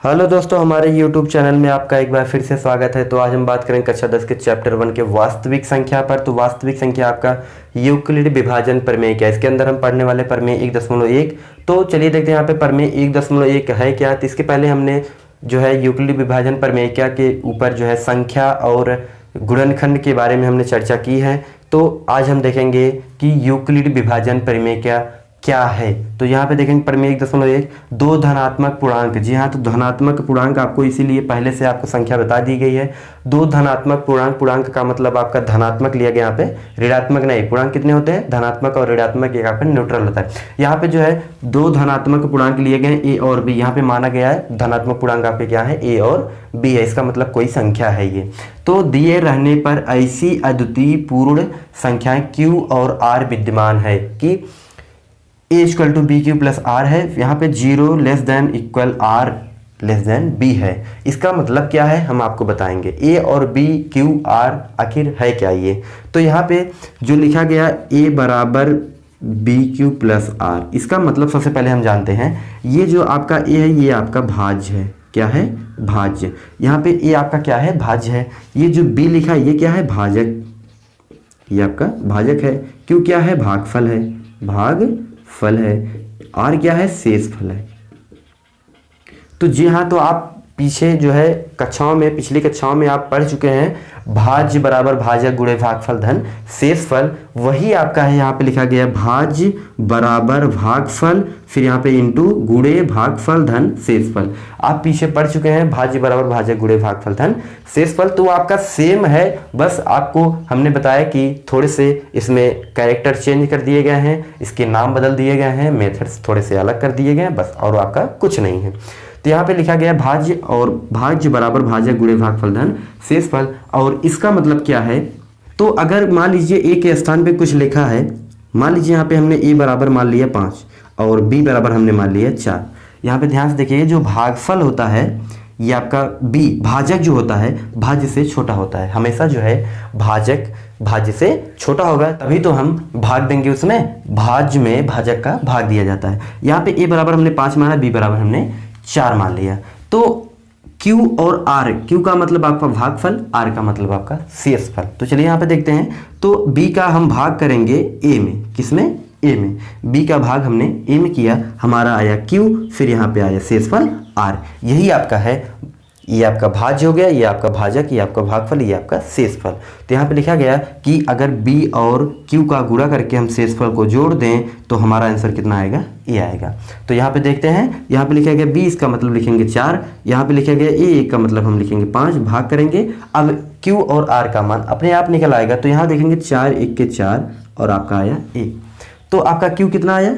Hello दोस्तों, हमारे YouTube channel में आपका एक बार फिर से स्वागत है। तो आज हम बात करेंगे कक्षा 10 के चैप्टर 1 के वास्तविक संख्या पर। तो वास्तविक संख्या आपका यूक्लिड विभाजन प्रमेय क्या है, इसके अंदर हम पढ़ने वाले प्रमेय 1.1। तो चलिए देखते हैं यहाँ पे प्रमेय 1.1 है क्या। तो इसके पहले हमने जो है यूक्लिड विभाजन प्रमेय क्या के ऊपर जो है संख्या और गुणनखंड के बारे में हमने चर्चा की है। तो आज हम देखेंगे कि यूक्लिड विभाजन प्रमेय क्या है। तो यहाँ पे देखेंगे प्रमेय 1.1 दो धनात्मक पूर्णांक। जी हाँ, तो धनात्मक पूर्णांक आपको इसीलिए पहले से आपको संख्या बता दी गई है। दो धनात्मक पूर्णांक, पूर्णांक का मतलब आपका धनात्मक लिया गया, यहाँ पे ऋणात्मक नहीं। पूर्णांक कितने होते हैं? धनात्मक और ऋणात्मक, यहाँ पे न्यूट्रल होता है। यहाँ पे जो है दो धनात्मक पूर्णांक लिए गए ए और बी। यहाँ पे माना गया है धनात्मक पूर्णांक आपके क्या है? ए और बी है। इसका मतलब कोई संख्या है ये। तो दिए रहने पर ऐसी अद्वितीय पूर्ण संख्याएं Q और R विद्यमान है कि a equal to b q plus r है। यहाँ पे 0 less than equal R less than B है। इसका मतलब क्या है हम आपको बताएंगे। a और b q r आखिर है क्या ये। तो यहाँ पे जो लिखा गया a बराबर बी क्यू प्लस आर, इसका मतलब सबसे पहले हम जानते हैं ये जो आपका a है ये आपका भाज्य है। क्या है? भाज्य। यहाँ पे a आपका क्या है? भाज्य है। ये जो b लिखा है ये क्या है? भाजक। ये आपका भाजक है। q क्या है? भागफल है। भागफल है। r क्या है? शेषफल है। तो जी हाँ, तो आप पीछे जो है कक्षाओं में, पिछली कक्षाओं में आप पढ़ चुके हैं भाज्य बराबर भाजक गुणे भागफल धन शेषफल। वही आपका है यहाँ पे लिखा गया भाज्य बराबर भागफल, फिर यहाँ पे इंटू गुणे भागफल धन शेषफल। आप पीछे पढ़ चुके हैं भाज्य बराबर भाजक गुणे भागफल धन शेषफल। तो आपका सेम है, बस आपको हमने बताया कि थोड़े से इसमें कैरेक्टर चेंज कर दिए गए हैं, इसके नाम बदल दिए गए हैं, मेथड्स थोड़े से अलग कर दिए गए हैं, बस और आपका कुछ नहीं है। तो यहाँ पे लिखा गया भाज्य और भाज्य बराबर भाजक गुणे भागफल धन शेषफल। और इसका मतलब क्या है? तो अगर मान लीजिए ए के स्थान पे कुछ लिखा है, मान लीजिए यहाँ पे हमने ए बराबर मान लिया 5 और बी बराबर हमने मान लिया 4। यहाँ पे ध्यान से देखिए, जो भागफल होता है ये आपका बी, भाजक जो होता है भाज्य से छोटा होता है। हमेशा जो है भाजक भाज्य से छोटा होगा, तभी तो हम भाग देंगे उसमें। भाज्य में भाजक का भाग दिया जाता है। यहाँ पे ए बराबर हमने 5 माना, बी बराबर हमने 4 मान लिया। तो Q और R, Q का मतलब आपका भागफल, R का मतलब आपका शेषफल। तो चलिए यहाँ पे देखते हैं। तो B का हम भाग करेंगे A में। किसमें? A में। B का भाग हमने A में किया, हमारा आया Q, फिर यहाँ पे आया शेषफल R। यही आपका है, ये आपका भाज्य हो गया, ये आपका भाजक, ये आपका भागफल, ये आपका शेषफल। तो यहाँ पे लिखा गया कि अगर B और Q का गुणा करके हम शेषफल को जोड़ दें तो हमारा आंसर कितना आएगा? ए आएगा। तो यहाँ पे देखते हैं, यहाँ पे लिखा गया B, इसका मतलब लिखेंगे 4। यहाँ पे लिखा गया A का मतलब हम लिखेंगे 5, भाग करेंगे। अब Q और R का मान अपने आप निकल आएगा। तो यहाँ देखेंगे 4 1 के 4 और आपका आया A। तो आपका Q कितना आया?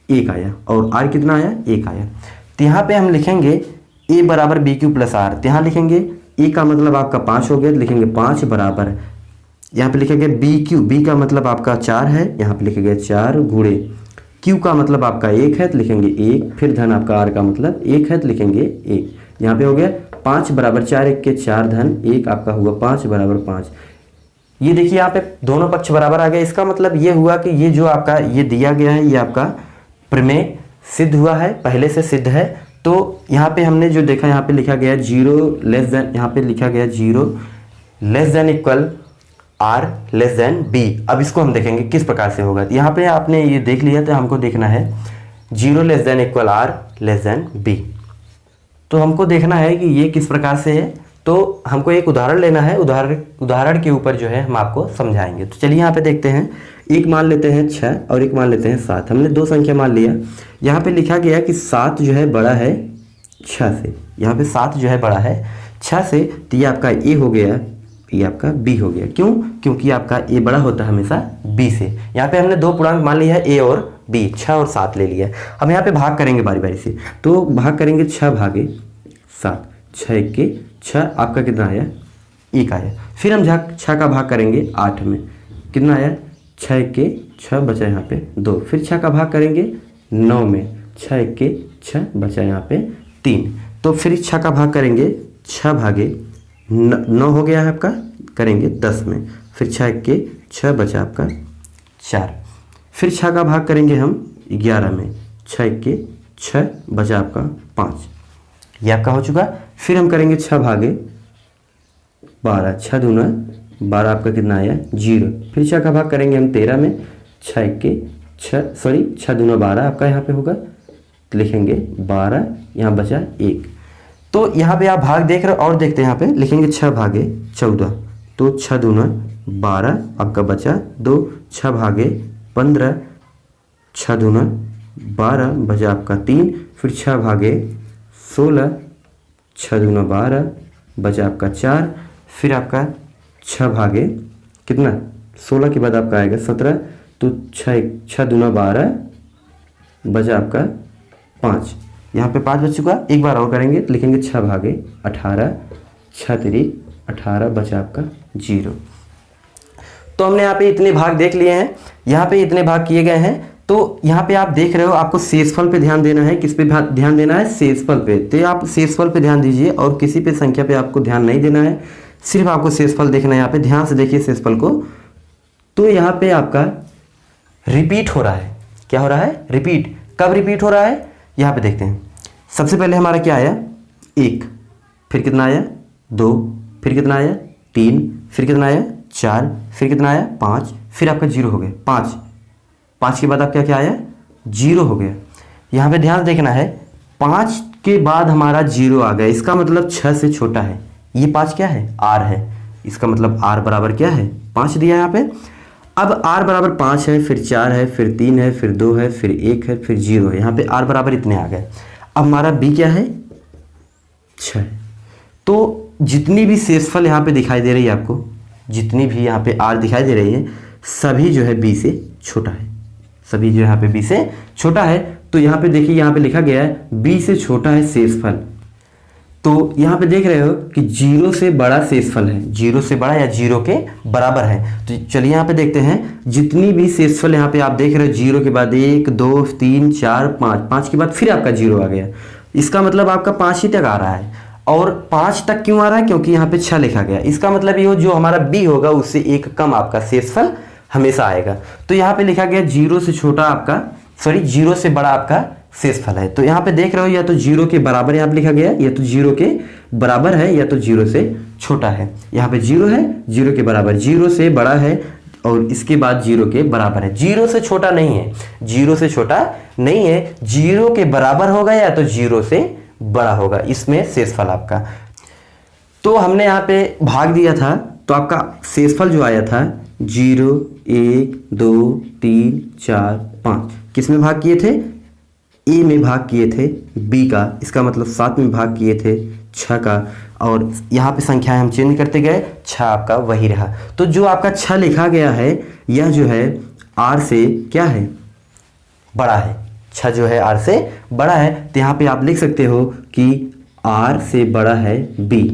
1 आया और R कितना आया? 1 आया। तो यहाँ पे हम लिखेंगे a बराबर बी क्यू प्लस आर। यहाँ लिखेंगे a का मतलब आपका 5 हो गया, तो लिखेंगे 5 बराबर, यहाँ पे लिखेंगे बी क्यू, बी का मतलब आपका 4 है, यहाँ पे लिखेंगे 4 गुणे q का मतलब आपका 1 है, तो लिखेंगे 1, फिर धन आपका r का मतलब 1 है, तो लिखेंगे 1। यहाँ पे हो गया 5 बराबर 4 1 के 4 धन 1 आपका हुआ 5 बराबर 5। ये देखिए यहाँ पे दोनों पक्ष बराबर आ गए। इसका मतलब ये हुआ कि ये जो आपका ये दिया गया है ये आपका प्रमेय सिद्ध हुआ है, पहले से सिद्ध है। तो यहाँ पे हमने जो देखा, यहाँ पे लिखा गया 0 लेस देन, यहाँ पे लिखा गया 0 less than equal R less than B। अब इसको हम देखेंगे किस प्रकार से होगा। यहाँ पे आपने ये देख लिया, तो हमको देखना है 0 less than equal R less than B। तो हमको देखना है कि ये किस प्रकार से है। तो हमको एक उदाहरण लेना है, उदाहरण के ऊपर जो है हम आपको समझाएंगे। तो चलिए यहाँ पे देखते हैं, एक मान लेते हैं 6 और एक मान लेते हैं 7। हमने दो संख्या मान लिया। यहाँ पे लिखा गया कि 7 जो है बड़ा है 6 से। यहाँ पे 7 जो है बड़ा है 6 से, तो ये आपका A हो गया, ये आपका B हो गया। क्यों? क्योंकि आपका A बड़ा होता है हमेशा B से। यहाँ पे हमने दो पूर्णांक मान लिया है A और B, 6 और 7 ले लिया। अब यहाँ पे भाग करेंगे बारी बारी से। तो भाग करेंगे 6 भागे 7, 6 1 के 6, आपका कितना आया? 1 आया। फिर हम 6 का भाग करेंगे 8 में, कितना आया? 6 1 के 6, बचा यहाँ पे 2। फिर 6 का भाग करेंगे 9 में, 6 1 के 6, बचा यहाँ पे 3। तो फिर 6 का भाग करेंगे 6 भागे 9 हो गया है आपका, करेंगे 10 में, फिर 6 1 के 6, बचा आपका 4। फिर 6 का भाग करेंगे हम 11 में, 6 1 के 6, बचा आपका 5। ये आपका हो चुका। फिर हम करेंगे 6 भागे 12, 6 दूना 12 आपका कितना आया 0। फिर 6 का भाग करेंगे हम 13 में, 6 दूना 12 आपका यहाँ पे होगा, तो लिखेंगे 12, यहाँ बचा 1। तो यहाँ पे आप भाग देख रहे हो और देखते हैं यहाँ पे लिखेंगे 6 भागे 14, तो 6 दूना 12 आपका बचा 2, 6 भागे 15, 6 दूना 12 बचा आपका 3, फिर 6 भागे 16, 6 दूना 12 बचा आपका 4, फिर आपका 6 भागे कितना 16 के बाद आपका आएगा 17, तो 6 दूना 12 बचा आपका 5, यहाँ पे 5 बच चुका। एक बार और करेंगे तो लिखेंगे 6 भागे 18, 6 तिरिक 18 बचा आपका 0। तो हमने यहाँ पे इतने भाग देख लिए हैं, यहाँ पे इतने भाग किए गए हैं। तो यहाँ पे आप देख रहे हो आपको शेषफल पे ध्यान देना है। किस पे ध्यान देना है? शेषफल पे। तो आप शेषफल पे ध्यान दीजिए और किसी पे संख्या पे आपको ध्यान नहीं देना है, सिर्फ आपको शेषफल देखना है। यहाँ पे ध्यान से देखिए शेषफल को। तो यहाँ पे आपका रिपीट हो रहा है। क्या हो रहा है? रिपीट। कब रिपीट हो रहा है? यहाँ पे देखते हैं। सबसे पहले हमारा क्या आया? 1, फिर कितना आया? 2, फिर कितना आया? 3, फिर कितना आया? 4, फिर कितना आया? 5, फिर आपका 0 हो गया। 5 के बाद आपका क्या आया? 0 हो गया। यहाँ पे ध्यान देखना है, 5 के बाद हमारा 0 आ गया, इसका मतलब 6 से छोटा है। ये 5 क्या है? R है। इसका मतलब R बराबर क्या है? 5 दिया है यहाँ पे। अब R बराबर 5 है, फिर 4 है, फिर 3 है, फिर 2 है, फिर 1 है, फिर 0 है। यहाँ पे R बराबर इतने आ गए। अब हमारा B क्या है? 6। तो जितनी भी शेषफल यहाँ पे दिखाई दे रही है आपको, जितनी भी यहाँ पे R दिखाई दे रही है, सभी जो है B से छोटा है। सभी जो यहाँ पे B से छोटा है। तो यहाँ पे देखिए, यहाँ पे लिखा गया है B से छोटा है शेषफल। तो यहाँ पे देख रहे हो कि 0 से बड़ा शेषफल है, 0 से बड़ा या 0 के बराबर है। तो चलिए यहाँ पे देखते हैं, जितनी भी शेषफल यहाँ पे आप देख रहे हो, 0 के बाद 1, 2, 3, 4, 5, 5 के बाद फिर आपका 0 आ गया। इसका मतलब आपका 5 ही तक आ रहा है। और 5 तक क्यों आ रहा है? क्योंकि यहाँ पे 6 लिखा गया। इसका मतलब ये हो, जो हमारा B होगा उससे 1 कम आपका शेषफल हमेशा आएगा। तो यहाँ पे लिखा गया 0 से छोटा आपका, 0 से बड़ा आपका शेषफल है। तो यहाँ पे देख रहे हो, या तो 0 के बराबर यहाँ पे लिखा गया, या तो 0 के बराबर है, या तो 0 से छोटा है। यहाँ पे 0 है, 0 के बराबर, 0 से बड़ा है और इसके बाद 0 के बराबर है। 0 से छोटा नहीं है, 0 से छोटा नहीं है, 0 के बराबर होगा या तो 0 से बड़ा होगा, इसमें शेषफल आपका। तो हमने यहाँ पे भाग दिया था, तो आपका शेषफल जो आया था 0, 1, 2, 3, 4, 5, किस में भाग किए थे? A में भाग किए थे B का, इसका मतलब 7 में भाग किए थे 6 का, और यहाँ पे संख्याएं हम चेंज करते गए, 6 आपका वही रहा। तो जो आपका 6 लिखा गया है, यह जो है R से क्या है? बड़ा है। 6 जो है R से बड़ा है। तो यहाँ पे आप लिख सकते हो कि R से बड़ा है B,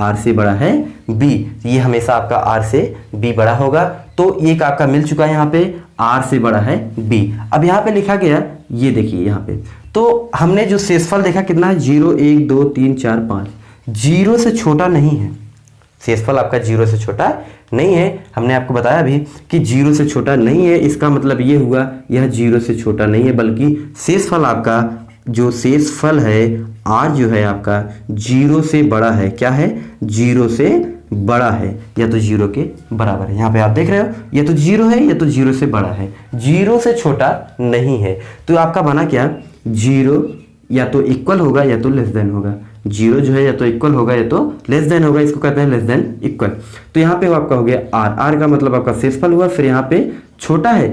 R से बड़ा है B। ये हमेशा आपका R से B बड़ा होगा। तो एक आपका मिल चुका है यहाँ पे, R से बड़ा है B। अब यहाँ पे लिखा गया, ये देखिए यहाँ पे, तो हमने जो शेषफल देखा कितना है? 0, 1, 2, 3, 4, 5। 0 से छोटा नहीं है शेषफल आपका, 0 से छोटा नहीं है। हमने आपको बताया अभी कि 0 से छोटा नहीं है, इसका मतलब ये हुआ यह 0 से छोटा नहीं है, बल्कि शेषफल आपका, जो शेषफल है R जो है आपका 0 से बड़ा है। क्या है? 0 से बड़ा है या तो 0 के बराबर है। यहाँ पे आप देख रहे हो, या तो 0 है या तो 0 से बड़ा है, 0 से छोटा नहीं है। तो आपका बना क्या? 0 या तो इक्वल होगा या तो लेस देन होगा। 0 जो है या तो इक्वल होगा या तो लेस देन होगा, इसको कहते हैं लेस देन इक्वल। तो यहाँ पे आपका हो गया R का मतलब आपका शेषफल हुआ। फिर यहाँ पे छोटा है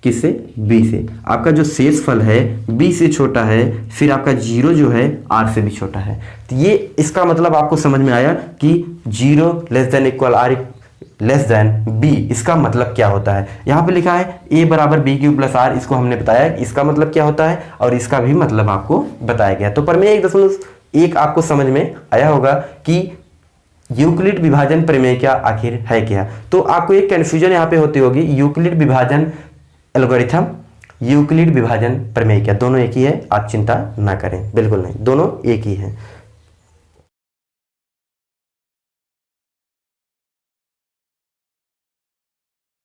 किससे? B से। आपका जो शेषफल है B से छोटा है, फिर आपका 0 जो है R से भी छोटा है। तो ये इसका मतलब आपको समझ में आया कि 0 less than equal R less than B, इसका मतलब क्या होता है। यहाँ पे लिखा है A बराबर B³ प्लस R, इसको हमने बताया इसका मतलब क्या होता है, और इसका भी मतलब आपको बताया गया। तो प्रमेय 1.1 आपको समझ में आया होगा कि यूक्लिड विभाजन प्रमेय क्या आखिर है क्या। तो आपको एक कंफ्यूजन यहाँ पे होती होगी, यूक्लिड विभाजन एल्गोरिथम, यूक्लिड विभाजन प्रमेय क्या, दोनों एक ही है। आप चिंता ना करें, बिल्कुल नहीं, दोनों एक ही है।